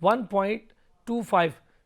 1.25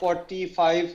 45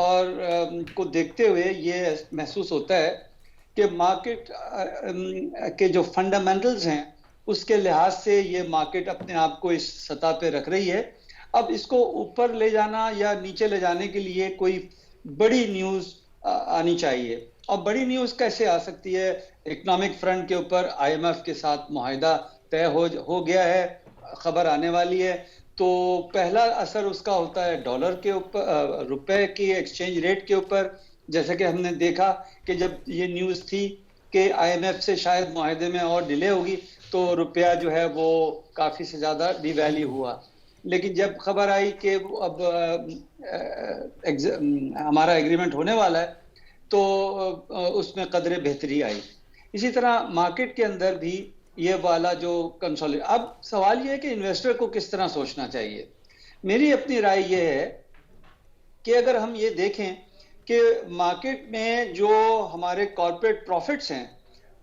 اور کو دیکھتے ہوئے یہ محسوس ہوتا ہے کہ مارکیٹ کے جو فنڈامنٹلز ہیں اس کے لحاظ سے یہ مارکیٹ اپنے آپ کو اس سطح پہ رکھ رہی ہے. اب اس کو اوپر لے جانا یا نیچے لے جانے کے لیے کوئی بڑی نیوز آنی چاہیے. اور بڑی نیوز کیسے آ سکتی ہے؟ اکنامک فرنٹ کے اوپر IMF کے ساتھ معاہدہ طے ہو گیا ہے, خبر آنے والی ہے. تو پہلا اثر اس کا ہوتا ہے ڈالر کے اوپر, روپے کی ایکسچینج ریٹ کے اوپر. جیسے کہ ہم نے دیکھا کہ جب یہ نیوز تھی کہ IMF سے شاید معاہدے میں اور ڈیلے ہوگی تو روپیہ جو ہے وہ کافی سے زیادہ ڈی ویلیو ہوا. لیکن جب خبر آئی کہ اب ہمارا ایگریمنٹ ہونے والا ہے تو اس میں قدرے بہتری آئی. اسی طرح مارکیٹ کے اندر بھی یہ والا جو اب سوال یہ ہے کہ انویسٹر کو کس طرح سوچنا چاہیے. میری اپنی رائے یہ ہے کہ اگر ہم یہ دیکھیں کہ مارکیٹ میں جو ہمارے کارپوریٹ پروفٹس ہیں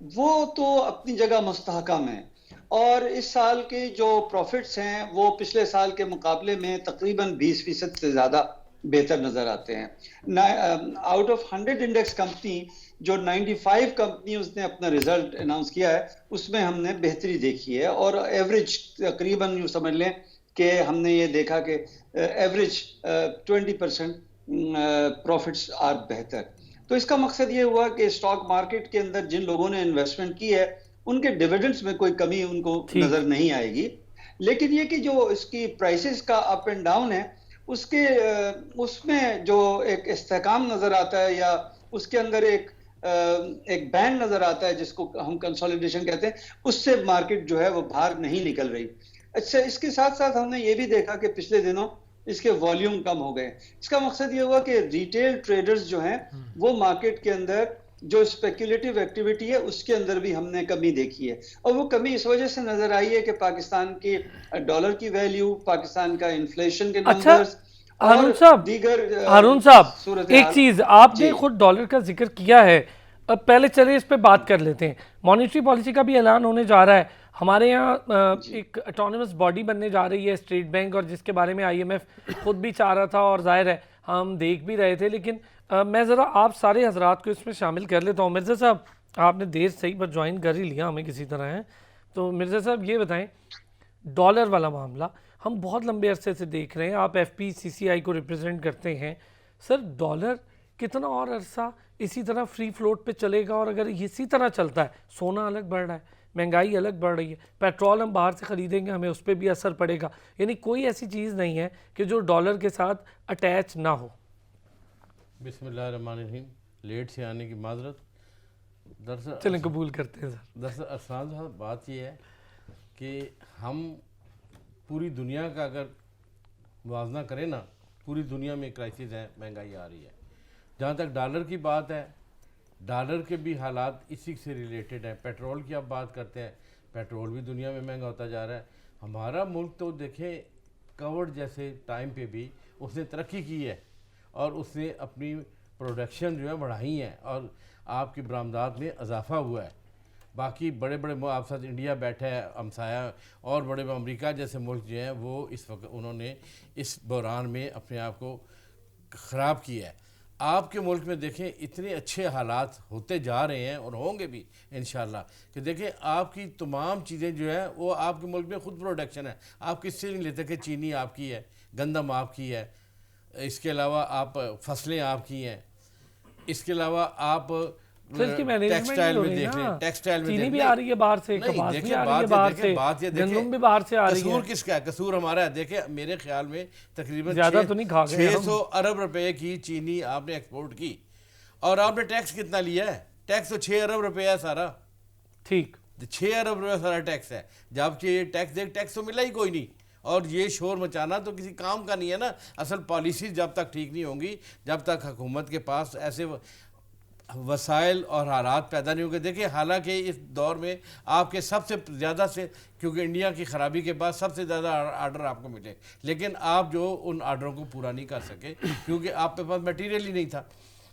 وہ تو اپنی جگہ مستحکم ہیں, اور اس سال کے جو پروفٹس ہیں وہ پچھلے سال کے مقابلے میں تقریباً 20% سے زیادہ بہتر نظر آتے ہیں. آؤٹ آف 100 انڈیکس کمپنی جو 95 کمپنیز نے اپنا ریزلٹ اناؤنس کیا ہے اس میں ہم نے بہتری دیکھی ہے, اور ایوریج تقریباً یوں سمجھ لیں کہ ہم نے یہ دیکھا کہ ایوریج 20% پروفٹس آر بہتر. تو اس کا مقصد یہ ہوا کہ اسٹاک مارکیٹ کے اندر جن لوگوں نے انویسٹمنٹ کی ہے ان کے ڈیویڈنڈز میں کوئی کمی ان کو نظر نہیں آئے گی. لیکن یہ کہ جو اس کی پرائسز کا اپ اینڈ ڈاؤن ہے اس میں جو ایک استحکام نظر آتا ہے, یا اس کے اندر ایک بینڈ نظر آتا ہے جس کو ہم کنسولیڈیشن کہتے ہیں, اس سے مارکیٹ جو ہے وہ باہر نہیں نکل رہی. اچھا, اس کے ساتھ ساتھ ہم نے یہ بھی دیکھا کہ پچھلے دنوں اس کے والیوم کم ہو گئے. اس کا مقصد یہ ہوا کہ ریٹیل ٹریڈرز جو ہیں وہ مارکیٹ کے اندر جو اسپیکولیٹو ایکٹیویٹی ہے اس کے اندر بھی ہم نے کمی دیکھی ہے, اور وہ کمی اس وجہ سے نظر آئی ہے کہ پاکستان کی ڈالر کی ویلیو, پاکستان کا انفلیشن کے نمبرز اور دیگر ہارون صاحب ایک چیز آپ نے خود ڈالر کا ذکر کیا ہے, اب پہلے چلے اس پہ بات کر لیتے ہیں. مانیٹری پالیسی کا بھی اعلان ہونے جا رہا ہے. ہمارے یہاں ایک اٹانومس باڈی بننے جا رہی ہے اسٹیٹ بینک, اور جس کے بارے میں IMF خود بھی چاہ رہا تھا, اور ظاہر ہے ہم دیکھ بھی رہے تھے. لیکن میں ذرا آپ سارے حضرات کو اس میں شامل کر لیتا ہوں. مرزا صاحب آپ نے دیر صحیح پر جوائن کر ہی لیا ہمیں کسی طرح ہے, تو مرزا صاحب یہ بتائیں ڈالر والا معاملہ ہم بہت لمبے عرصے سے دیکھ رہے ہیں, آپ FPCCI کو ریپرزینٹ کرتے ہیں. سر ڈالر کتنا اور عرصہ اسی طرح فری فلوٹ پہ چلے گا؟ اور اگر اسی طرح چلتا ہے, سونا الگ بڑھ رہا ہے, مہنگائی الگ بڑھ رہی ہے, پیٹرول ہم باہر سے خریدیں گے ہمیں اس پہ بھی اثر پڑے گا, یعنی کوئی ایسی چیز نہیں ہے کہ جو ڈالر کے ساتھ اٹیچ نہ ہو. بسم اللہ الرحمن الرحیم. لیٹ سے آنے کی معذرت. دراصل چلیں قبول کرتے ہیں سر. دراصل ارسلان صاحب بات یہ ہے کہ ہم پوری دنیا کا اگر موازنہ کریں نا, پوری دنیا میں کرائسس ہے, مہنگائی آ رہی ہے. جہاں تک ڈالر کی بات ہے, ڈالر کے بھی حالات اسی سے ریلیٹڈ ہیں. پیٹرول کی آپ بات کرتے ہیں, پیٹرول بھی دنیا میں مہنگا ہوتا جا رہا ہے. ہمارا ملک تو دیکھیں کووڈ جیسے ٹائم پہ بھی اس نے ترقی کی ہے, اور اس نے اپنی پروڈکشن جو ہے بڑھائی ہیں, اور آپ کی برآمدات میں اضافہ ہوا ہے. باقی بڑے بڑے آپ ساتھ انڈیا بیٹھا ہے ہمسایہ, اور بڑے بڑے امریکہ جیسے ملک جو ہیں وہ اس وقت انہوں نے اس بحران میں اپنے آپ کو خراب کیا ہے. آپ کے ملک میں دیکھیں اتنے اچھے حالات ہوتے جا رہے ہیں, اور ہوں گے بھی انشاءاللہ, کہ دیکھیں آپ کی تمام چیزیں جو ہیں وہ آپ کے ملک میں خود پروڈکشن ہے. آپ کس سے نہیں لیتے کہ چینی آپ کی ہے, گندم آپ کی ہے, اس کے علاوہ آپ فصلیں آپ کی ہیں, اس کے علاوہ آپ ٹیکسٹائل میں دیکھ لیں, ٹیکسٹائل میں چینی بھی آ ری ہے باہر سے, کپاس بھی آ رہی ہے باہر سے, گندم بھی باہر سے آ رہی ہے. قصور کس کا ہے؟ قصور ہمارا ہے. دیکھیں میرے خیال میں تقریباً زیادہ تو نہیں کھا گئے 600 ارب روپے کی چینی آپ نے ایکسپورٹ کی, اور آپ نے ٹیکس کتنا لیا ہے؟ ٹیکس تو 6 ارب روپے ہے سارا. ٹھیک, 6 ارب روپے سارا ٹیکس ہے. جبکہ یہ ٹیکس تو ملا ہی کوئی نہیں, اور یہ شور مچانا تو کسی کام کا نہیں ہے نا. اصل پالیسیز جب تک ٹھیک نہیں ہوں گی, جب تک حکومت کے پاس ایسے وسائل اور حالات پیدا نہیں ہوں گے. دیکھیں حالانکہ اس دور میں آپ کے سب سے زیادہ سے, کیونکہ انڈیا کی خرابی کے بعد سب سے زیادہ آرڈر آپ کو ملے, لیکن آپ جو ان آرڈروں کو پورا نہیں کر سکے کیونکہ آپ کے پاس میٹیریل ہی نہیں تھا.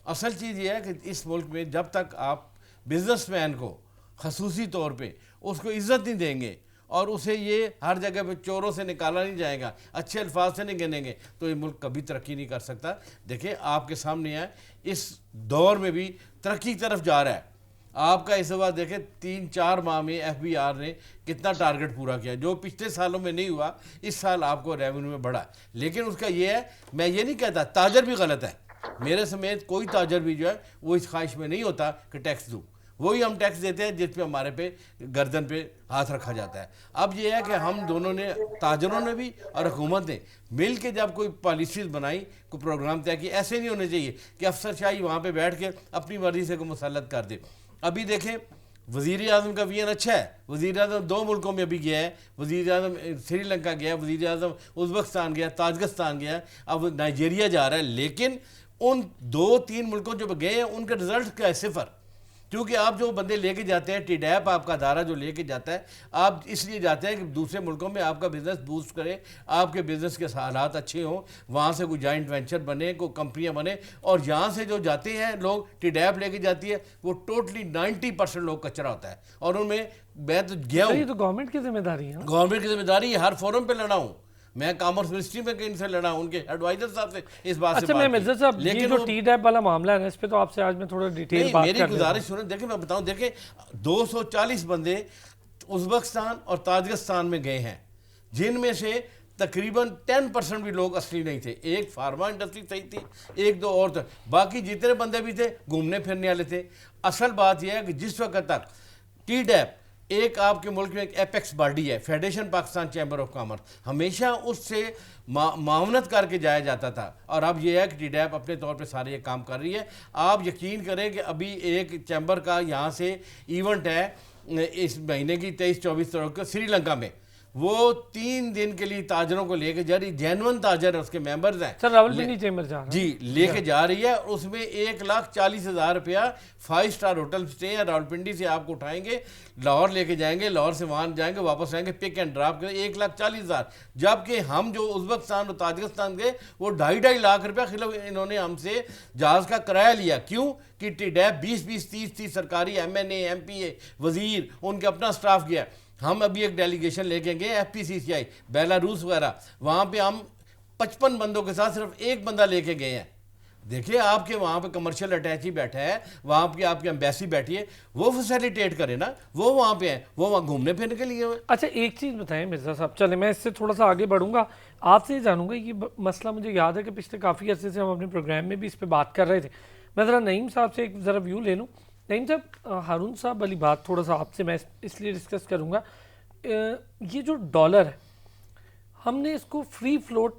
اصل چیز یہ ہے کہ اس ملک میں جب تک آپ بزنس مین کو خصوصی طور پہ اس کو عزت نہیں دیں گے اور اسے یہ ہر جگہ پہ چوروں سے نکالا نہیں جائے گا, اچھے الفاظ سے نہیں گنیں گے, تو یہ ملک کبھی ترقی نہیں کر سکتا. دیکھیں آپ کے سامنے ہے, اس دور میں بھی ترقی کی طرف جا رہا ہے. آپ کا اس وقت دیکھیں 3-4 ماہ میں ایف بی آر نے کتنا ٹارگٹ پورا کیا, جو پچھلے سالوں میں نہیں ہوا اس سال آپ کو ریونیو میں بڑھا. لیکن اس کا یہ ہے, میں یہ نہیں کہتا تاجر بھی غلط ہے, میرے سمیت کوئی تاجر بھی جو ہے وہ اس خواہش میں نہیں ہوتا کہ ٹیکس دوں. وہی ہم ٹیکس دیتے ہیں جس پہ ہمارے پہ گردن پہ ہاتھ رکھا جاتا ہے. اب یہ ہے کہ ہم دونوں نے, تاجروں نے بھی اور حکومت نے مل کے جب کوئی پالیسیز بنائی, کوئی پروگرام طے کیے, ایسے نہیں ہونے چاہیے کہ افسر شاہی وہاں پہ بیٹھ کے اپنی مرضی سے کو مسلط کر دے. ابھی دیکھیں وزیر اعظم کا وین اچھا ہے, وزیر اعظم 2 ملکوں میں ابھی گیا ہے, وزیر اعظم سری لنکا گیا, وزیر اعظم ازبکستان گیا, تاجکستان گیا, اب نائجیریا جا رہا ہے. لیکن ان 2-3 ملکوں جو گئے ہیں ان کے رزلٹ کیا ہے؟ 0. کیونکہ آپ جو بندے لے کے جاتے ہیں, ٹی ڈیپ آپ کا ادارہ جو لے کے جاتا ہے, آپ اس لیے جاتے ہیں کہ دوسرے ملکوں میں آپ کا بزنس بوسٹ کرے, آپ کے بزنس کے حالات اچھے ہوں, وہاں سے کوئی جائنٹ وینچر بنے, کوئی کمپنیاں بنے. اور یہاں سے جو جاتے ہیں لوگ, ٹی ڈیپ لے کے جاتی ہے, وہ ٹوٹلی 90% لوگ کچرا ہوتا ہے. اور ان میں تو گیا ہوں, یہ تو گورنمنٹ کی ذمہ داری ہے. گورنمنٹ کی ذمہ داری ہے, ہر فورم پہ لڑا ہوں میں, کامرس منسٹری میں ان سے لڑا ہوں, ان کے ایڈوائزر صاحب سے اس بات سے. اچھا میں مرزا صاحب, یہ جو ٹی ڈیپ والا معاملہ ہے نا, اس پہ تو آپ سے آج میں تھوڑا ڈیٹیل بات میری گزارش سنیں. دیکھیں میں بتاؤں, دیکھیں 240 بندے ازبکستان اور تاجکستان میں گئے ہیں, جن میں سے تقریباً 10% بھی لوگ اصلی نہیں تھے. ایک فارما انڈسٹری صحیح تھی, 1-2 اور تھے, باقی جتنے بندے بھی تھے گھومنے پھرنے والے تھے. اصل بات یہ ہے کہ جس وقت تک ٹی ڈیپ ایک آپ کے ملک میں ایک ایپیکس باڈی ہے, federation Pakistan chamber of commerce, ہمیشہ اس سے معاونت کر کے جایا جاتا تھا. اور اب یہ ہے کہ ٹی ڈیپ اپنے طور پہ سارے یہ کام کر رہی ہے. آپ یقین کریں کہ ابھی ایک چیمبر کا یہاں سے ایونٹ ہے اس مہینے کی 23-24 تاریخ کو سری لنکا میں, وہ 3 دن کے لیے تاجروں کو لے کے جا رہی, جینون تاجر اس کے ممبرز ہیں, سر راولپنڈی چیمبر جا رہا ہے جی لے کے جا رہی ہے. اس میں 1,40,000 روپیہ 5 اسٹار ہوٹل سٹے ہے, راولپنڈی سے آپ کو اٹھائیں گے, لاہور لے کے جائیں گے, لاہور سے وہاں جائیں گے, واپس آئیں گے, پک اینڈ ڈراپ کریں, 1,40,000. جبکہ ہم جو ازبکستان اور تاجکستان گئے وہ 2.5 لاکھ روپیہ خلاف انہوں نے ہم سے جہاز کا کرایہ لیا. کیوں کہ ٹی ڈیپ 20-30 سرکاری MNA MPA وزیر ان کے اپنا سٹاف گیا. ہم ابھی ایک ڈیلیگیشن لے کے گئے FPCCI بیلاروس وغیرہ, وہاں پہ ہم 55 بندوں کے ساتھ صرف 1 بندہ لے کے گئے ہیں. دیکھیں آپ کے وہاں پہ کمرشل اٹیچی بیٹھا ہے, وہاں پہ آپ کی ایمبیسی بیٹھی ہے, وہ فیسیلیٹیٹ کرے نا, وہ وہاں پہ ہیں, وہ وہاں گھومنے پھرنے کے لیے. اچھا ایک چیز بتائیں مرزا صاحب, چلیں میں اس سے تھوڑا سا آگے بڑھوں گا, آپ سے جانوں گا. یہ مسئلہ مجھے یاد ہے کہ پچھلے کافی عرصے سے ہم اپنے پروگرام میں بھی اس پہ بات کر رہے تھے. میں ذرا نعیم صاحب سے ایک ذرا ویو لے لوں. نعیم صاحب, ہارون صاحب والی بات تھوڑا سا آپ سے میں اس لیے ڈسکس کروں گا. یہ جو ڈالر ہے, ہم نے اس کو فری فلوٹ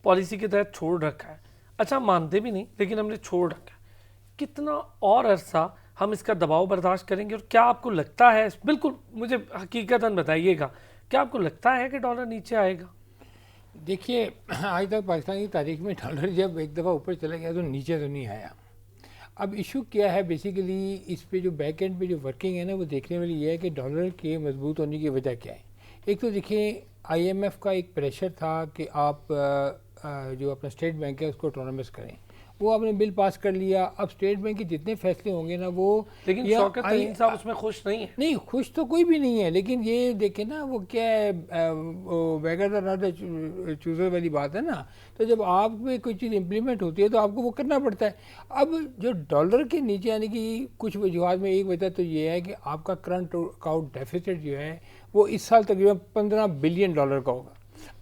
پالیسی کے تحت چھوڑ رکھا ہے. اچھا مانتے بھی نہیں, لیکن ہم نے چھوڑ رکھا ہے. کتنا اور عرصہ ہم اس کا دباؤ برداشت کریں گے, اور کیا آپ کو لگتا ہے, بالکل مجھے حقیقتاً بتائیے گا, کیا آپ کو لگتا ہے کہ ڈالر نیچے آئے گا؟ دیکھیے آج تک پاکستان کی تاریخ میں ڈالر جب ایک دفعہ اوپر چلا گیا تو نیچے تو نہیں آیا. اب ایشو کیا ہے بیسیکلی, اس پہ جو بیک اینڈ پہ جو ورکنگ ہے نا, وہ دیکھنے والی یہ ہے کہ ڈالر کے مضبوط ہونے کی وجہ کیا ہے. ایک تو دیکھیں IMF کا ایک پریشر تھا کہ آپ جو اپنا اسٹیٹ بینک ہے اس کو اٹونومس کریں, وہ آپ نے بل پاس کر لیا. اب اسٹیٹ بینک کے جتنے فیصلے ہوں گے نا وہ, لیکن شوکت ترین صاحب اس میں خوش نہیں ہے. نہیں خوش تو کوئی بھی نہیں ہے, لیکن یہ دیکھیں نا وہ کیا ہے, بیگر ناٹ چوزر والی بات ہے نا. تو جب آپ میں کوئی چیز امپلیمنٹ ہوتی ہے تو آپ کو وہ کرنا پڑتا ہے. اب جو ڈالر کے نیچے آنے کی کچھ وجوہات میں ایک وجہ تو یہ ہے کہ آپ کا کرنٹ اکاؤنٹ ڈیفیسٹ جو ہے وہ اس سال تقریباً $15 بلین کا ہوگا.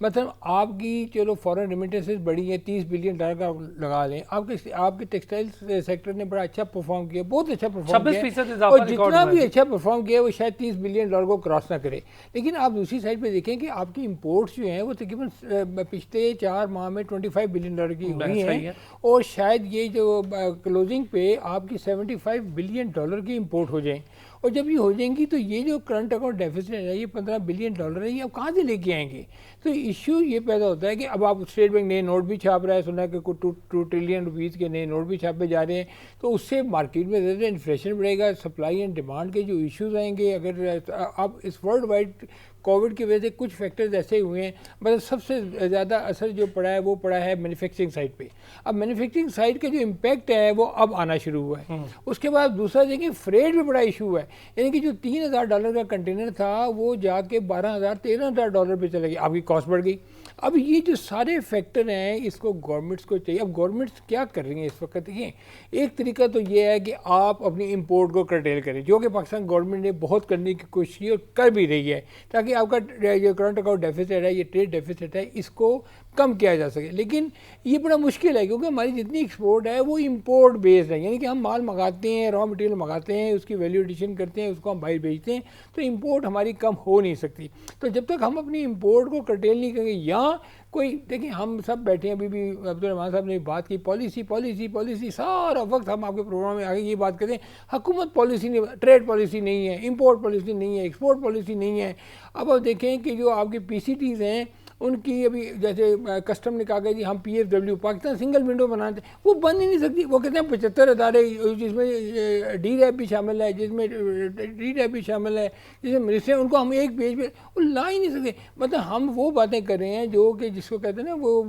مطلب آپ کی چلو فورن ریمیٹنسز بڑی ہیں, $30 بلین کا لگا لیں. آپ کے ٹیکسٹائل سیکٹر نے بڑا اچھا پرفارم کیا, بہت اچھا پرفارم کیا, اور جتنا بھی اچھا پرفارم کیا وہ شاید $30 بلین کو کراس نہ کرے. لیکن آپ دوسری سائڈ پہ دیکھیں کہ آپ کی امپورٹس جو ہیں وہ تقریباً پچھلے 4 ماہ میں $25 بلین کی ہوئی ہیں, اور شاید یہ جو کلوزنگ پہ آپ کی $75 بلین کی امپورٹ ہو جائیں. اور جب یہ ہو جائیں گی تو یہ جو کرنٹ اکاؤنٹ ڈیفیسٹ ہے, یہ $15 بلین ہے, یہ آپ کہاں سے لے کے آئیں گے؟ تو تو ایشو یہ پیدا ہوتا ہے کہ اب آپ اسٹیٹ بینک نئے نوٹ بھی چھاپ رہا ہے, سنا ہے کہ کوئی 2 ٹریلین روپیز کے نئے نوٹ بھی چھاپے جا رہے ہیں, تو اس سے مارکیٹ میں زیادہ انفلیشن بڑھے گا, سپلائی اینڈ ڈیمانڈ کے جو ایشوز آئیں گے. اگر اب اس ورلڈ وائڈ کووڈ کی وجہ سے کچھ فیکٹرز ایسے ہوئے ہیں, مطلب سب سے زیادہ اثر جو پڑا ہے وہ پڑا ہے مینوفیکچرنگ سائڈ پہ. اب مینوفیکچرنگ سائڈ کا جو امپیکٹ ہے وہ اب آنا شروع ہوا ہے. اس کے بعد دوسرا دیکھیں فریٹ بھی بڑا ایشو ہوا ہے, یعنی کہ جو $3,000 کا کنٹینر تھا وہ جا کے $12,000-13,000 پہ چلے گیا, آپ کی کاسٹ بڑھ گئی. اب یہ جو سارے فیکٹر ہیں اس کو گورنمنٹس کو چاہیے. اب گورنمنٹس کیا کر رہی ہیں اس وقت؟ دیکھیں ایک طریقہ تو یہ ہے کہ آپ اپنی امپورٹ کو کرٹیل کریں, جو کہ پاکستان گورنمنٹ نے بہت کرنے کی کوشش کی اور کر بھی رہی ہے, تاکہ آپ کا جو کرنٹ اکاؤنٹ ڈیفیسٹ ہے, یہ ٹریڈ ڈیفیسٹ ہے, اس کو کم کیا جا سکے. لیکن یہ بڑا مشکل ہے کیونکہ ہماری جتنی ایکسپورٹ ہے وہ امپورٹ بیسڈ ہے, یعنی کہ ہم مال منگاتے ہیں, را مٹیریل منگاتے ہیں, اس کی ویلیو ایڈیشن کرتے ہیں, اس کو ہم باہر بیچتے ہیں, تو امپورٹ ہماری کم ہو نہیں سکتی. تو جب تک ہم اپنی امپورٹ کو کرٹیل نہیں کریں گے, یا کوئی دیکھیں ہم سب بیٹھے ہیں, ابھی بھی عبدالرحمان صاحب نے بات کی پالیسی پالیسی پالیسی, سارا وقت ہم آپ کے پروگرام میں آگے یہ بات کریں حکومت پالیسی نہیں, ٹریڈ پالیسی نہیں ہے, امپورٹ پالیسی نہیں ہے, ایکسپورٹ پالیسی نہیں ہے. اب آپ دیکھیں کہ جو آپ کی پی سی ٹیز ہیں ان کی ابھی جیسے کسٹم نے کہا کہ جی ہم P F W Pakistan single window بناتے ہیں, وہ بن ہی نہیں سکتی. وہ کہتے ہیں 75 ادارے جس میں ڈی ریپ بھی شامل ہے, جس میں ڈی ریپ بھی شامل ہے, جس میں منسٹری, ان کو ہم ایک پیج پہ وہ لا ہی نہیں سکتے. مطلب ہم وہ باتیں کر رہے ہیں جو کہ جس کو کہتے ہیں نا وہ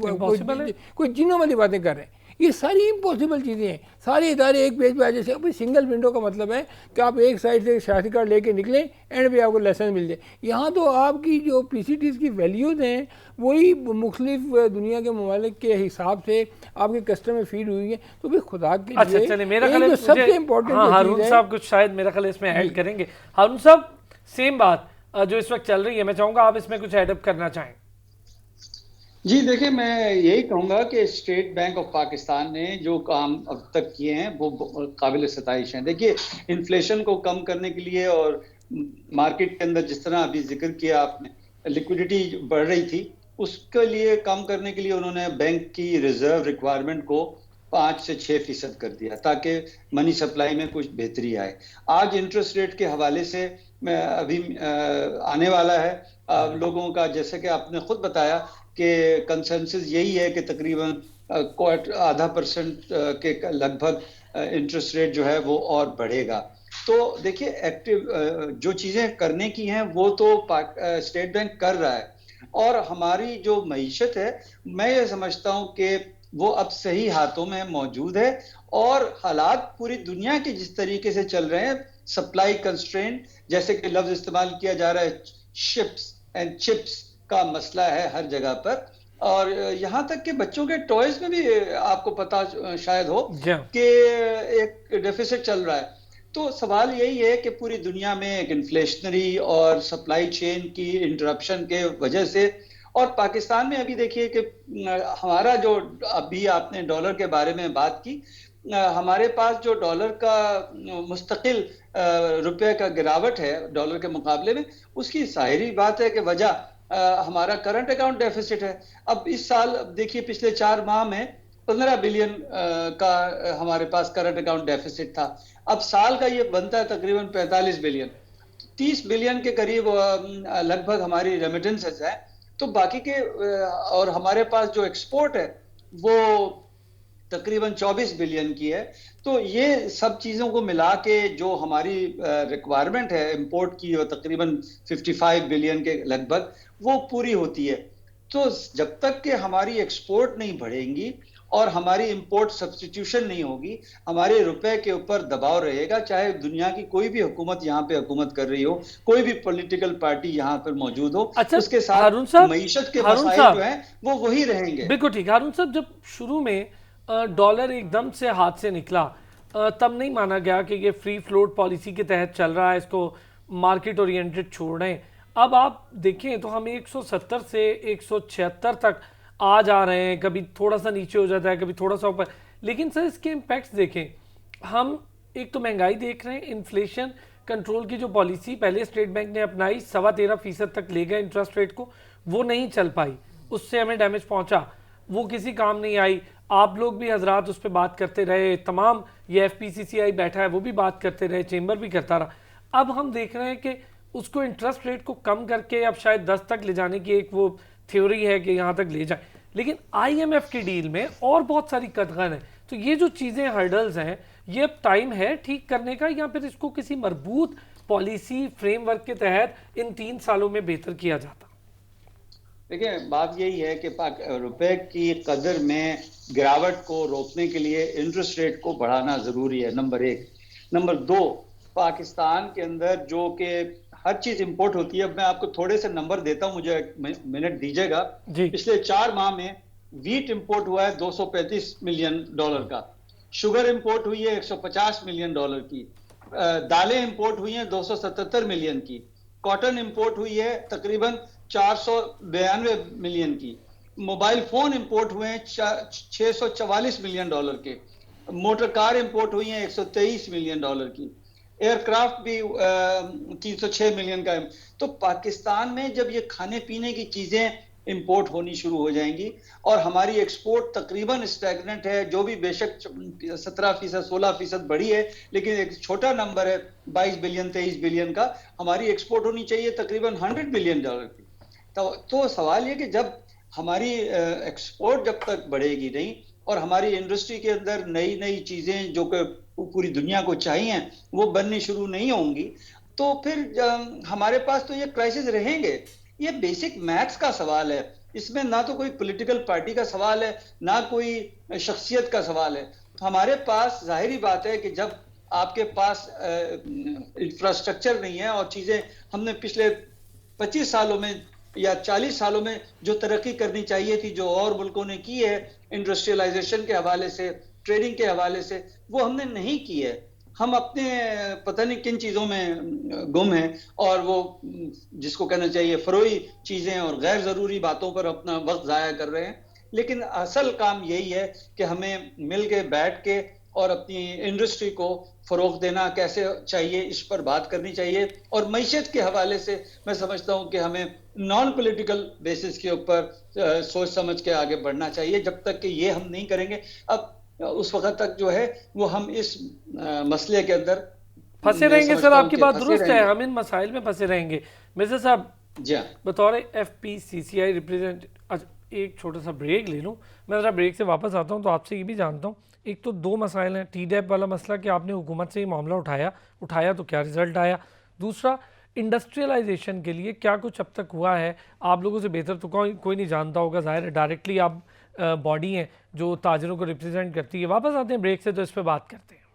کوئی جنوں والی باتیں کر رہے ہیں. یہ ساری امپاسبل چیزیں ہیں, سارے ادارے ایک پیج پہ آ جیسے. اب سنگل ونڈو کا مطلب ہے کہ آپ ایک سائڈ سے شناختی کارڈ لے کے نکلیں, اینڈ پہ آپ کو لائسنس مل جائے. یہاں تو آپ کی جو پی سی ٹیز کی ویلیوز ہیں وہی مختلف دنیا کے ممالک کے حساب سے آپ کے کسٹم میں فیڈ ہوئی ہیں. تو بھی خدا کے لیے سب سے امپورٹنٹ ہارون صاحب کچھ شاید میرا خیال اس میں ایڈ کریں گے. ہارون صاحب سیم بات جو اس وقت چل رہی ہے, میں چاہوں گا آپ اس میں کچھ ایڈ اپ کرنا چاہیں. جی دیکھیں, میں یہی کہوں گا کہ اسٹیٹ بینک آف پاکستان نے جو کام اب تک کیے ہیں وہ قابل ستائش ہیں. دیکھیے انفلیشن کو کم کرنے کے لیے اور مارکیٹ کے اندر جس طرح ابھی ذکر کیا آپ نے, لیکوڈیٹی بڑھ رہی تھی, اس کے لیے کم کرنے کے لیے انہوں نے بینک کی ریزرو ریکوائرمنٹ کو 5 سے 6% کر دیا تاکہ منی سپلائی میں کچھ بہتری آئے. آج انٹرسٹ ریٹ کے حوالے سے ابھی آنے والا ہے لوگوں کا, جیسے کہ آپ نے خود بتایا کہ کنسنسس یہی ہے کہ تقریباً 0.5% کے لگ بھگ انٹرسٹ ریٹ جو ہے وہ اور بڑھے گا. تو دیکھیے ایکٹیو جو چیزیں کرنے کی ہیں وہ تو اسٹیٹ بینک کر رہا ہے, اور ہماری جو معیشت ہے میں یہ سمجھتا ہوں کہ وہ اب صحیح ہاتھوں میں موجود ہے. اور حالات پوری دنیا کے جس طریقے سے چل رہے ہیں, سپلائی کنسٹرین جیسے کہ لفظ استعمال کیا جا رہا ہے, شپس اینڈ چپس کا مسئلہ ہے ہر جگہ پر, اور یہاں تک کہ بچوں کے ٹوائز میں بھی آپ کو پتا شاید ہو کہ ایک ڈیفیسٹ چل رہا ہے. تو سوال یہی ہے کہ پوری دنیا میں ایک انفلیشنری اور سپلائی چین کی انٹرپشن کے وجہ سے, اور پاکستان میں ابھی دیکھیے کہ ہمارا جو ابھی آپ نے ڈالر کے بارے میں بات کی, ہمارے پاس جو ڈالر کا مستقل روپے کا گراوٹ ہے ڈالر کے مقابلے میں, اس کی ظاہری بات ہے کہ وجہ ہمارا کرنٹ اکاؤنٹ ڈیفیسٹ ہے. اب اس سال دیکھیے پچھلے 4 ماہ میں 15 بلین کا ہمارے پاس کرنٹ اکاؤنٹ ڈیفیسٹ تھا. اب سال کا یہ بنتا ہے تقریباً 45 بلین, 30 بلین کے قریب لگ بھگ ہماری ریمیٹنسز ہے. تو باقی کے اور ہمارے پاس جو ایکسپورٹ ہے وہ تقریباً 24 بلین کی ہے. تو یہ سب چیزوں کو ملا کے جو ہماری ریکوائرمنٹ ہے امپورٹ کی, وہ تقریباً 55 بلین کے لگ بھگ وہ پوری ہوتی ہے. تو جب تک کہ ہماری ایکسپورٹ نہیں بڑھیں گی اور ہماری امپورٹ سبسٹیٹیوشن نہیں ہوگی, ہمارے روپے کے اوپر دباؤ رہے گا, چاہے دنیا کی کوئی بھی حکومت یہاں پہ حکومت کر رہی ہو, کوئی بھی پولیٹیکل پارٹی یہاں پر موجود ہو, اس کے ساتھ معیشت کے مسائل جو ہیں وہ وہی رہیں گے. بالکل ٹھیک. ہارون صاحب جب شروع میں ڈالر ایک دم سے ہاتھ سے نکلا تب نہیں مانا گیا کہ یہ فری فلوٹ پالیسی کے تحت چل رہا ہے, اس کو مارکیٹ اورینٹڈ چھوڑ رہے ہیں. اب آپ دیکھیں تو ہم 170 سے 176 تک آ جا رہے ہیں, کبھی تھوڑا سا نیچے ہو جاتا ہے, کبھی تھوڑا سا اوپر. لیکن سر اس کے امپیکٹس دیکھیں, ہم ایک تو مہنگائی دیکھ رہے ہیں, انفلیشن کنٹرول کی جو پالیسی پہلے اسٹیٹ بینک نے اپنائی 13.25% تک لے گئے انٹرسٹ ریٹ کو, وہ نہیں چل پائی, اس سے ہمیں ڈیمیج پہنچا, وہ کسی کام نہیں آئی. آپ لوگ بھی حضرات اس پہ بات کرتے رہے, تمام یہ ایف پی سی سی آئی بیٹھا ہے وہ بھی بات کرتے رہے, چیمبر بھی کرتا رہا. اب ہم دیکھ رہے ہیں کہ اس کو انٹرسٹ ریٹ کو کم کر کے اب شاید 10 تک لے جانے کی ایک وہ تھیوری ہے کہ یہاں تک لے جائیں، لیکن آئی ایم ایف کی ڈیل میں اور بہت ساری قدغن ہیں. تو یہ جو چیزیں ہرڈلز ہیں یہ اب ٹائم ہے ٹھیک کرنے کا، یا پھر اس کو کسی مربوط پالیسی فریم ورک کے تحت ان 3 سالوں میں بہتر کیا جاتا؟ دیکھیں بات یہی ہے کہ روپے کی قدر میں گراوٹ کو روکنے کے لیے انٹرسٹ ریٹ کو بڑھانا ضروری ہے، نمبر 1. نمبر 2، پاکستان کے اندر جو کہ ہر چیز امپورٹ ہوتی ہے. اب میں آپ کو تھوڑے سے نمبر دیتا ہوں، مجھے منٹ دیجیے گا. پچھلے 4 ماہ میں ویٹ امپورٹ ہوا ہے $235 ملین کا، شوگر امپورٹ ہوئی ہے $150 ملین کی، دالیں امپورٹ ہوئی ہیں 277 ملین کی، کاٹن امپورٹ ہوئی ہے تقریباً 492 ملین کی، موبائل فون امپورٹ ہوئے ہیں $644 ملین کے، موٹر کار امپورٹ ہوئی ہیں $123 ملین کی، ایئر کرافٹ بھی 306 ملین کا ہے. تو پاکستان میں جب یہ کھانے پینے کی چیزیں امپورٹ ہونی شروع ہو جائیں گی اور ہماری ایکسپورٹ تقریباً اسٹیگننٹ ہے، جو بھی بے شک 17% 16% بڑھی ہے، لیکن ایک چھوٹا نمبر ہے 22 بلین 23 بلین کا. ہماری ایکسپورٹ ہونی چاہیے تقریباً $100 بلین کی. تو سوال یہ کہ جب ہماری ایکسپورٹ جب تک بڑھے گی نہیں اور ہماری انڈسٹری کے اندر نئی نئی چیزیں جو کہ پوری دنیا کو چاہیے وہ بننی شروع نہیں ہوں گی، تو پھر ہمارے پاس تو یہ کرائسس رہیں گے. یہ بیسک میتھس کا سوال ہے، اس میں نہ تو کوئی پولیٹیکل پارٹی کا سوال ہے نہ کوئی شخصیت کا سوال ہے. ہمارے پاس ظاہری بات ہے کہ جب آپ کے پاس انفراسٹرکچر نہیں ہے اور چیزیں ہم نے پچھلے 25 سالوں میں یا 40 سالوں میں جو ترقی کرنی چاہیے تھی، جو اور ملکوں نے کی ہے انڈسٹریلائزیشن کے حوالے سے، ٹریڈنگ کے حوالے سے، وہ ہم نے نہیں کی ہے. ہم اپنے پتہ نہیں کن چیزوں میں گم ہیں اور وہ جس کو کہنا چاہیے فروئی چیزیں اور غیر ضروری باتوں پر اپنا وقت ضائع کر رہے ہیں. لیکن اصل کام یہی ہے کہ ہمیں مل کے بیٹھ کے اور اپنی انڈسٹری کو فروغ دینا کیسے چاہیے اس پر بات کرنی چاہیے. اور معیشت کے حوالے سے میں سمجھتا ہوں کہ ہمیں نان پولیٹیکل بیسس کے اوپر سوچ سمجھ کے آگے بڑھنا چاہیے. جب تک کہ یہ ہم نہیں کریں گے، اب اس وقت تک جو ہے وہ ہم اس مسئلے کے اندر پھنسے رہیں گے. سر آپ کی بات درست ہے، ہم ان مسائل میں پھنسے رہیں گے. مرزا صاحب جی ہاں، بطور ایف پی سی سی آئی ریپریزنٹ، ایک چھوٹا سا بریک لے لوں. میں ذرا بریک سے واپس آتا ہوں تو آپ سے یہ بھی جانتا ہوں، ایک تو 2 مسائل ہیں. ٹی ڈیپ والا مسئلہ کہ آپ نے حکومت سے یہ معاملہ اٹھایا تو کیا رزلٹ آیا. دوسرا انڈسٹریلائزیشن کے لیے کیا کچھ اب تک ہوا ہے. آپ لوگوں سے بہتر تو کوئی نہیں جانتا ہوگا، ظاہر ہے ڈائریکٹلی آپ باڈی ہیں جو تاجروں کو ریپرزینٹ کرتی ہے. واپس آتے ہیں بریک سے تو اس پہ بات کرتے ہیں.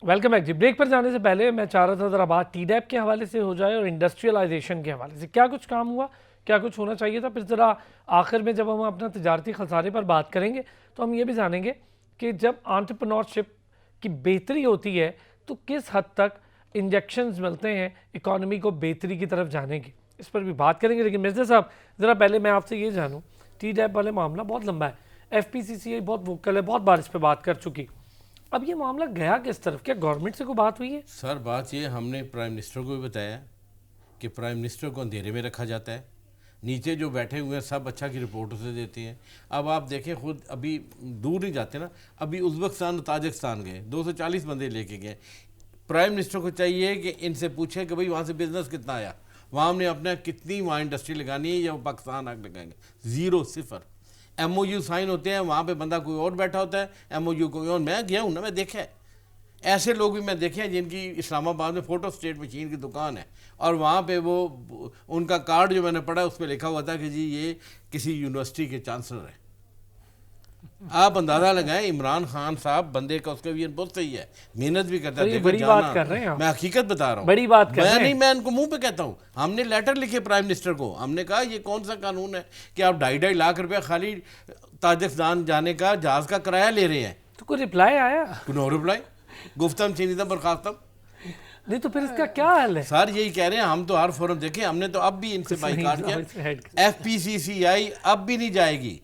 Welcome back. جی بریک پر جانے سے پہلے میں چاہ رہا تھا ذرا بات ٹی ڈیپ کے حوالے سے ہو جائے اور انڈسٹریلائزیشن کے حوالے سے. کیا کچھ کام ہوا، کیا کچھ ہونا چاہیے تھا. پھر ذرا آخر میں جب ہم اپنا تجارتی خسارے پر بات کریں گے تو ہم یہ بھی جانیں گے کہ جب انٹرپرینورشپ کی بہتری ہوتی ہے تو کس حد تک انجیکشنز ملتے ہیں اکانومی کو بہتری کی طرف جانے کی. اس پر بھی بات کریں گے. لیکن مرزا صاحب ذرا پہلے میں آپ سے یہ جانوں، ٹی ڈیپ والے معاملہ بہت لمبا ہے، ایف پی سی سی آئی بہت ووکل ہے، بہت بار اس پہ بات کر چکی. اب یہ معاملہ گیا کس طرف؟ کیا گورنمنٹ سے کوئی بات ہوئی ہے؟ سر بات یہ ہم نے پرائم منسٹر کو بھی بتایا کہ پرائم منسٹر کو اندھیرے میں رکھا جاتا ہے، نیچے جو بیٹھے ہوئے ہیں سب اچھا کی رپورٹ اسے دیتے ہیں. اب آپ دیکھیں خود ابھی دور نہیں جاتے نا، ابھی ازبکستان اور تاجکستان گئے، 240 بندے لے کے گئے. پرائم منسٹر کو چاہیے کہ ان سے پوچھیں کہ بھئی وہاں سے بزنس کتنا آیا، وہاں ہم نے اپنا کتنی وہاں انڈسٹری لگانی ہے یا وہ پاکستان آگ لگائیں گے. 0 0. ایم او یو سائن ہوتے ہیں، وہاں پہ بندہ کوئی اور بیٹھا ہوتا ہے، ایم او یو کوئی اور. میں گیا ہوں نا، میں دیکھا ہے ایسے لوگ بھی میں دیکھے ہیں جن کی اسلام آباد میں فوٹو اسٹیٹ مشین کی دکان ہے اور وہاں پہ وہ ان کا کارڈ جو میں نے پڑھا اس پہ لکھا ہوا تھا کہ جی یہ کسی یونیورسٹی کے چانسلر ہیں. آپ اندازہ لگائیں عمران خان صاحب بندے کا اس کا ویژن بہت صحیح ہے، محنت بھی کرتا ہے. بڑی بات کر رہے ہیں میں حقیقت بتا رہا ہوں، بڑی بات کر رہے ہیں. میں نہیں، میں ان کو منہ پہ کہتا ہوں. ہم نے لیٹر لکھے پرائم منسٹر کو، ہم نے کہا یہ کون سا قانون ہے کہ آپ 2.5 لاکھ روپے خالی تاجکستان جانے کا جہاز کا کرایہ لے رہے ہیں. تو کوئی رپلائی آیا؟ نو رپلائی، گفتم چینیدم برخاستم. نہیں تو پھر اس کا کیا حل ہے؟ سر یہی کہہ رہے ہیں، ہم تو ہر فورم دیکھیں، ہم نے تو اب بھی ان سے بائیکاٹ کیا. ایف پی سی سی آئی اب بھی نہیں جائے گی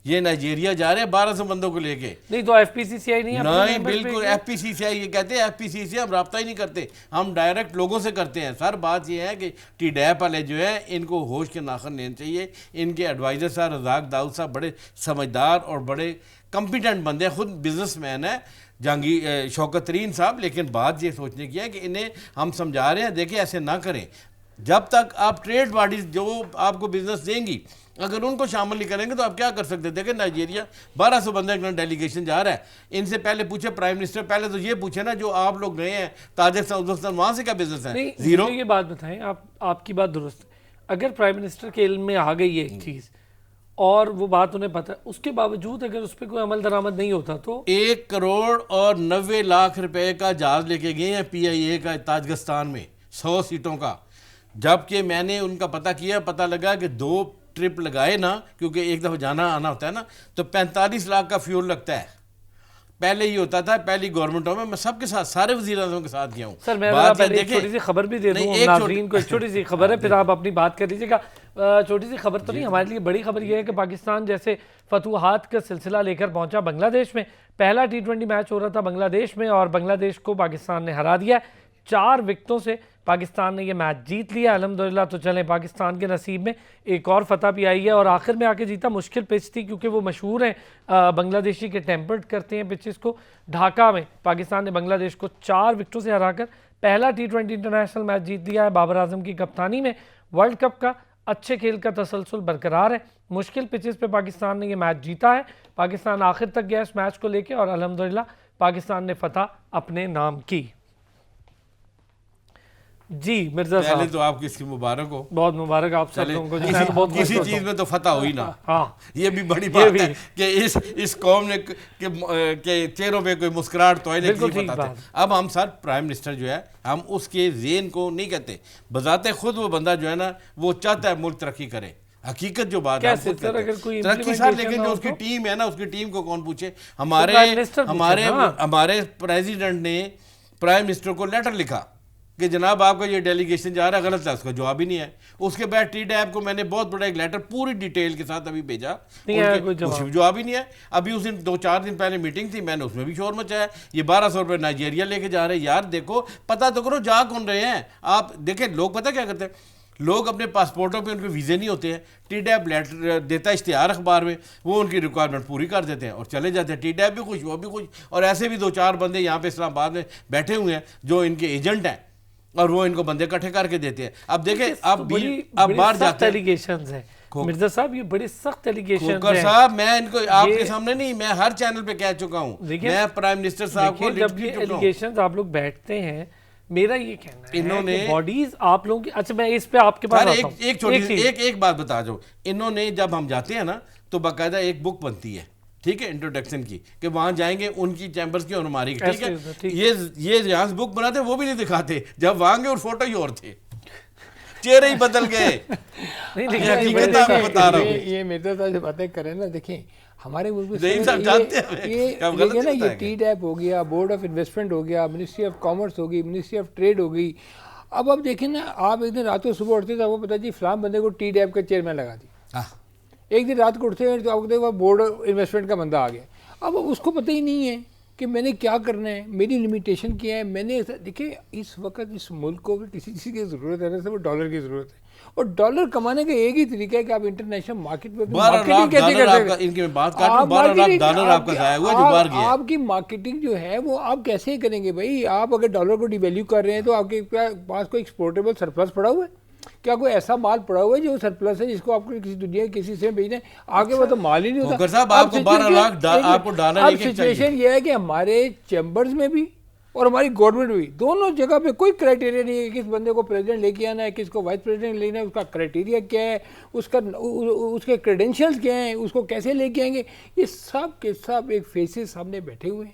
یہ نائجیریا جا رہے ہیں 1200 بندوں کو لے کے. نہیں تو ایف پی سی سی آئی نہیں بالکل ایف پی سی سی آئی یہ کہتے ہیں ایف پی سی سی ہم رابطہ ہی نہیں کرتے, ہم ڈائریکٹ لوگوں سے کرتے ہیں. سر بات یہ ہے کہ ٹی ڈیپ والے جو ہے ان کو ہوش کے ناخن لینے چاہیے. ان کے ایڈوائزر صاحب رزاق داؤد صاحب بڑے سمجھدار اور بڑے کمپیٹنٹ بندے ہیں, خود بزنس مین ہے جہانگیر شوکت ترین صاحب. لیکن بات یہ سوچنے کی ہے کہ انہیں ہم سمجھا رہے ہیں دیکھیں ایسے نہ کریں. جب تک آپ ٹریڈ باڈیز جو آپ کو بزنس دیں گی اگر ان کو شامل نہیں کریں گے تو آپ کیا کر سکتے ہیں. دیکھیں نائجیریا 1200 بندہ کا ڈیلیگیشن جا رہا ہے. ان سے پہلے پوچھے پرائم منسٹر, پہلے تو یہ پوچھے نا جو آپ لوگ گئے ہیں تاجکستان ازبکستان وہاں سے کیا بزنس ہے؟ زیرو. یہ بات بتائیں, آپ کی بات درست ہے. اگر پرائم منسٹر کے علم میں آ گئی ہے ایک چیز اور وہ بات انہیں پتہ ہے, اس کے باوجود اگر اس پہ کوئی عمل درآمد نہیں ہوتا تو 1 کروڑ اور 90 لاکھ روپے کا جہاز لے کے گئے ہیں پی آئی اے کا تاجکستان میں 100 سیٹوں کا. جبکہ میں نے ان کا پتہ کیا, پتہ لگا کہ 2 ٹرپ لگائے نا, کیونکہ ایک دفعہ جانا آنا ہوتا ہے نا, تو 45 لاکھ کا فیول لگتا ہے. پہلے یہ ہوتا تھا پہلی گورنمنٹوں میں سب کے ساتھ سارے وزیر اعظم کے ساتھ گیا ہوں. سر میں ایک چھوٹی سی خبر بھی دے دوں ناظرین کو, ایک چھوٹی سی خبر ہے پھر آپ اپنی بات کر لیجیے گا. چھوٹی سی خبر تو نہیں, ہمارے لیے بڑی خبر یہ ہے کہ پاکستان جیسے فتوحات کا سلسلہ لے کر پہنچا بنگلہ دیش میں. پہلا T20 میچ ہو رہا تھا بنگلہ دیش میں اور بنگلہ دیش کو پاکستان نے ہرا دیا. 4 وکٹوں سے پاکستان نے یہ میچ جیت لیا الحمدللہ. تو چلیں پاکستان کے نصیب میں ایک اور فتح بھی آئی ہے اور آخر میں آ کے جیتا. مشکل پچ تھی کیونکہ وہ مشہور ہیں بنگلہ دیشی کے ٹیمپرڈ کرتے ہیں پچز کو. ڈھاکہ میں پاکستان نے بنگلہ دیش کو 4 وکٹوں سے ہرا کر پہلا T20 انٹرنیشنل میچ جیت لیا ہے. بابر اعظم کی کپتانی میں ورلڈ کپ کا اچھے کھیل کا تسلسل برقرار ہے. مشکل پچز پہ پاکستان نے یہ میچ جیتا ہے. پاکستان آخر تک گیا اس میچ کو لے کے اور الحمدللہ پاکستان نے فتح اپنے نام کی. جی مرزا صاحب پہلے تو آپ کی اس کی مبارک ہو, بہت مبارک آپ سب لوگوں کو. کسی چیز میں تو فتح ہوئی نا, ہاں یہ بھی بڑی بات ہے کہ اس قوم نے کہ چہروں پہ کوئی مسکراہٹ تو ہے نہیں فتح. اب ہم سر پرائم منسٹر جو ہے ہم اس کے ذہن کو نہیں کہتے, بذات خود وہ بندہ جو ہے نا وہ چاہتا ہے ملک ترقی کرے. حقیقت جو بات ہے ترقی سر, لیکن جو اس کی ٹیم ہے نا اس کی ٹیم کو کون پوچھے. ہمارے پریزیڈنٹ نے پرائم منسٹر کو لیٹر لکھا کہ جناب آپ کا یہ ڈیلیگیشن جا رہا ہے غلط ہے, اس کا جواب ہی نہیں ہے. اس کے بعد ٹی ڈیپ کو میں نے بہت بڑا ایک لیٹر پوری ڈیٹیل کے ساتھ ابھی بھیجا, جواب ہی نہیں ہے. ابھی اس دن 2-4 دن پہلے میٹنگ تھی, میں نے اس میں بھی شور مچایا. یہ 1200 روپے نائجیریا لے کے جا رہے ہیں. یار دیکھو پتہ تو کرو جا کون رہے ہیں آپ. دیکھیں لوگ پتہ کیا کرتے ہیں, لوگ اپنے پاسپورٹوں پہ ان کے ویزے نہیں ہوتے ہیں, ٹی ڈیپ لیٹر دیتا ہے اشتہار اخبار میں, وہ ان کی ریکوائرمنٹ پوری کر دیتے ہیں اور چلے جاتے ہیں. ٹی ڈیپ بھی خوش, وہ بھی خوش. اور ایسے بھی 2-4 بندے یہاں پہ اسلام آباد میں بیٹھے ہوئے ہیں جو ان کے ایجنٹ ہیں اور وہ ان کو بندے اکٹھے کر کے دیتے ہیں. اب دیکھیں آپ باہر جاتے ہیں مرزا صاحب, یہ بڑے سخت ایلیگیشنز ہیں. کھوکر صاحب میں ان کو آپ کے سامنے نہیں, میں ہر چینل پہ کہہ چکا ہوں, میں پرائم منسٹر صاحب کو جب یہ ایلیگیشنز آپ لوگ بیٹھتے ہیں, میرا یہ کہنا ہے انہوں نے باڈیز آپ لوگوں کی. اچھا میں اس پہ آپ کے پاس آتا ہوں, ایک بات بتا دو. انہوں نے جب ہم جاتے ہیں نا تو باقاعدہ ایک بک بنتی ہے, ٹھیک ہے, انٹروڈکشن کی, کہ وہاں جائیں گے ان کی چیمبرز کی اور ہماری, ٹھیک ہے. یہ جہاں بک بناتے وہ بھی نہیں دکھاتے, جب وہاں گے اور فوٹو ہی اور تھے, چہرے ہی بدل گئے. یہ مرزا صاحب سے باتیں کریں نا, دیکھیں ہمارے ملک میں یہ ٹی ڈیپ ہو گیا, بورڈ آف انویسٹمنٹ ہو گیا, منسٹری آف کامرس ہوگی, منسٹری آف ٹریڈ ہوگی. اب آپ دیکھیں نا, آپ ایک دن رات کو صبح اٹھتے تھے, وہ پتا جی فلاں بندے کو ٹی ڈیپ کا چیئرمین لگا دی. ایک دن رات کو اٹھتے ہیں تو آپ کو دیکھو بورڈ انویسٹمنٹ کا بندہ آ گیا. اب اس کو پتہ ہی نہیں ہے کہ میں نے کیا کرنا ہے, میری لمیٹیشن کیا ہے. میں نے دیکھیں اس وقت اس ملک کو کسی چیز کی ضرورت ہے نا, وہ ڈالر کی ضرورت ہے. اور ڈالر کمانے کا ایک ہی طریقہ ہے کہ آپ انٹرنیشنل مارکیٹ میں مارکیٹنگ کیسے کر سکتے ہیں. آپ کی مارکیٹنگ جو ہے وہ آپ کیسے کریں گے بھائی. آپ اگر ڈالر کو ڈی ویلیو کر رہے ہیں تو آپ کے پاس کوئی ایکسپورٹیبل سرپلس پڑا ہوا ہے, کیا کوئی ایسا مال پڑا ہوا ہے جو سرپلس ہے جس کو آپ کو کسی دنیا کسی سے بھیجنا ہے, آگے وہ تو مال ہی نہیں ہوتا. اب سچویشن یہ ہے کہ ہمارے چیمبرز میں بھی اور ہماری گورنمنٹ بھی دونوں جگہ پہ کوئی کرائٹیریا نہیں ہے. کس بندے کو پریزیڈنٹ لے کے آنا ہے, کس کو وائس پریزیڈنٹ لینا ہے, اس کا کرائٹیریا کیا ہے, اس کے کریڈینشیلز کیا ہیں, اس کو کیسے لے کے آئیں گے. یہ سب کے سب ایک فیسز سامنے بیٹھے ہوئے ہیں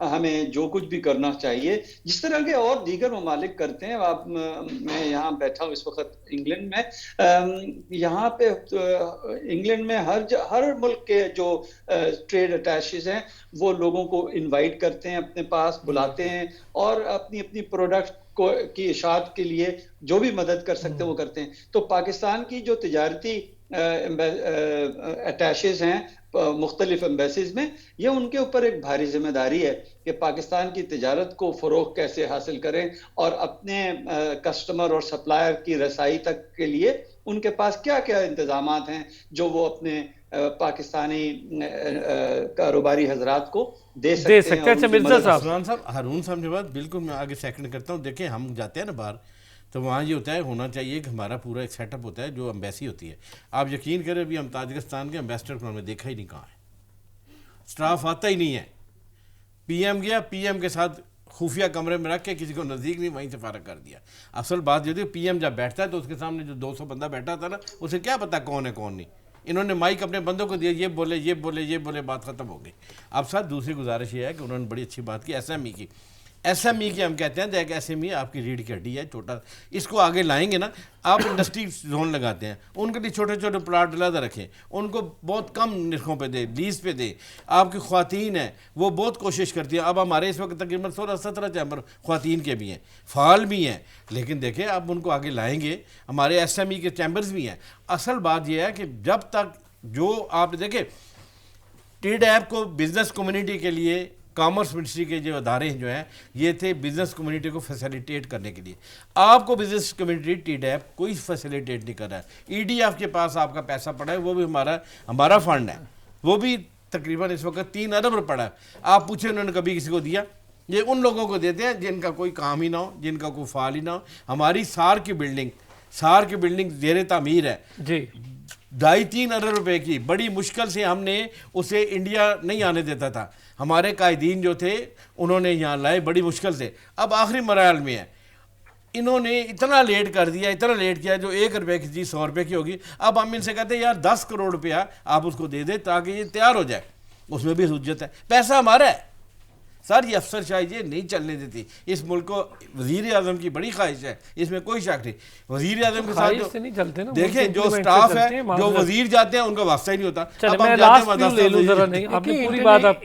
ہمیں جو کچھ بھی کرنا چاہیے جس طرح کے اور دیگر ممالک کرتے ہیں. میں یہاں بیٹھا ہوں اس وقت انگلینڈ میں. یہاں پہ انگلینڈ میں ہر ملک کے جو ٹریڈ اٹیچیز ہیں وہ لوگوں کو انوائٹ کرتے ہیں, اپنے پاس بلاتے ہیں, اور اپنی اپنی پروڈکٹ کی اشاعت کے لیے جو بھی مدد کر سکتے ہیں وہ کرتے ہیں. تو پاکستان کی جو تجارتی اٹیچیز ہیں مختلف ایمبیسیز میں, یہ ان کے اوپر ایک بھاری ذمہ داری ہے کہ پاکستان کی تجارت کو فروغ کیسے حاصل کریں, اور اپنے کسٹمر اور سپلائر کی رسائی تک کے لیے ان کے پاس کیا کیا انتظامات ہیں جو وہ اپنے پاکستانی کاروباری حضرات کو دے سکتے ہیں. اچھا مرزا صاحب, عثمان صاحب, ہارون صاحب نے بات بالکل میں آگے سیکنڈ کرتا ہوں. دیکھیں ہم جاتے ہیں نا باہر, تو وہاں یہ ہوتا ہے, ہونا چاہیے کہ ہمارا پورا ایک سیٹ اپ ہوتا ہے جو ایمبیسی ہوتی ہے. آپ یقین کریں ابھی ہم تاجکستان کے ایمبیسڈر کو ہم نے دیکھا ہی نہیں کہاں ہے, سٹاف آتا ہی نہیں ہے. پی ایم گیا, پی ایم کے ساتھ خفیہ کمرے میں رکھ کے کسی کو نزدیک نہیں, وہیں سے فارغ کر دیا. اصل بات یہ تھی پی ایم جب بیٹھتا ہے تو اس کے سامنے جو 200 بندہ بیٹھا تھا نا, اسے کیا پتا کون ہے کون نہیں. انہوں نے مائک اپنے بندوں کو دیا, یہ بولے یہ بولے یہ بولے, بات ختم ہو گئی. اب ساتھ دوسری گزارش یہ ہے کہ انہوں نے بڑی اچھی بات کی ایس ایم ای کی. ایس ایم ای کی ہم کہتے ہیں ایک ایس ایم ای آپ کی ریڑھ کی ہڈی ہے, چھوٹا, اس کو آگے لائیں گے نا. آپ انڈسٹری زون لگاتے ہیں, ان کے لیے چھوٹے چھوٹے پلاٹ علیحدہ رکھیں, ان کو بہت کم نرخوں پہ دیں, لیز پہ دیں. آپ کی خواتین ہیں وہ بہت کوشش کرتی ہیں. اب ہمارے اس وقت تقریباً 16-17 چیمبر خواتین کے بھی ہیں, فعال بھی ہیں, لیکن دیکھیں اب ان کو آگے لائیں گے. ہمارے ایس ایم ای کے چیمبرز بھی ہیں. اصل بات یہ ہے کہ جب تک جو آپ دیکھیں ٹیڈ ایپ کو بزنس کمیونٹی کے لیے, کامرس منسٹری کے جو ادارے جو ہیں یہ تھے بزنس کمیونٹی کو فیسیلیٹیٹ کرنے کے لیے. آپ کو بزنس کمیونٹی ٹی ڈیپ کوئی فیسیلیٹیٹ نہیں کر رہا ہے. ای ڈی ایف کے پاس آپ کا پیسہ پڑا ہے, وہ بھی ہمارا فنڈ ہے, وہ بھی تقریباً اس وقت 3 ارب روپے پڑا ہے. آپ پوچھیں انہوں نے کبھی کسی کو دیا؟ یہ ان لوگوں کو دیتے ہیں جن کا کوئی کام ہی نہ ہو, جن کا کوئی فعال ہی نہ ہو. ہماری سار کی بلڈنگ زیر تعمیر ہے جی 2.5-3 ارب روپے کی. بڑی مشکل سے ہم نے اسے انڈیا نہیں آنے دیتا تھا, ہمارے قائدین جو تھے انہوں نے یہاں لائے بڑی مشکل سے. اب آخری مراحل میں ہے, انہوں نے اتنا لیٹ کر دیا, اتنا لیٹ کیا, جو 1 روپے کی چیز 100 روپے کی ہوگی. اب ہم ان سے کہتے ہیں یار 10 کروڑ روپیہ آپ اس کو دے دیں تاکہ یہ تیار ہو جائے. اس میں بھی حجت ہے, پیسہ ہمارا ہے سر. یہ افسر شاہی یہ نہیں چلنے دیتی. اس ملک کو وزیر اعظم کی بڑی خواہش ہے, اس میں کوئی شک نہیں. وزیر اعظم کے ساتھ دیکھیں جو سٹاف ہے, جو وزیر جاتے ہیں ان کا واسطہ ہی نہیں ہوتا.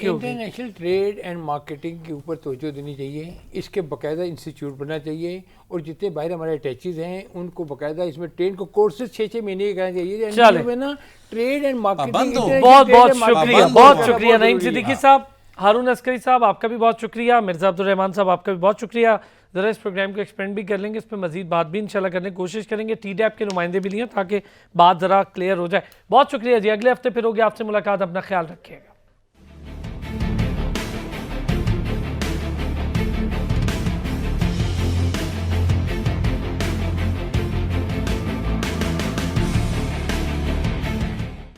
انٹرنیشنل ٹریڈ اینڈ مارکیٹنگ کے اوپر توجہ دینی چاہیے. اس کے باقاعدہ انسٹیٹیوٹ بننا چاہیے, اور جتنے باہر ہمارے اٹیچیز ہیں ان کو باقاعدہ اس میں ٹرین کو کورسز 6 مہینے کے کرنا چاہیے. نا ٹریڈ اینڈ مارکیٹنگ. بہت شکریہ نعیم صدیقی صاحب, ہارون عسکری صاحب آپ کا بھی بہت شکریہ, مرزا عبدالرحمان صاحب آپ کا بھی بہت شکریہ. ذرا اس پروگرام کو ایکسپینڈ بھی کر لیں گے, اس پہ مزید بات بھی انشاءاللہ کرنے کی کوشش کریں گے. ٹی ڈیپ کے نمائندے بھی لیے تاکہ بات ذرا کلیئر ہو جائے. بہت شکریہ جی, اگلے ہفتے پھر ہوگی آپ سے ملاقات, اپنا خیال رکھیے گا.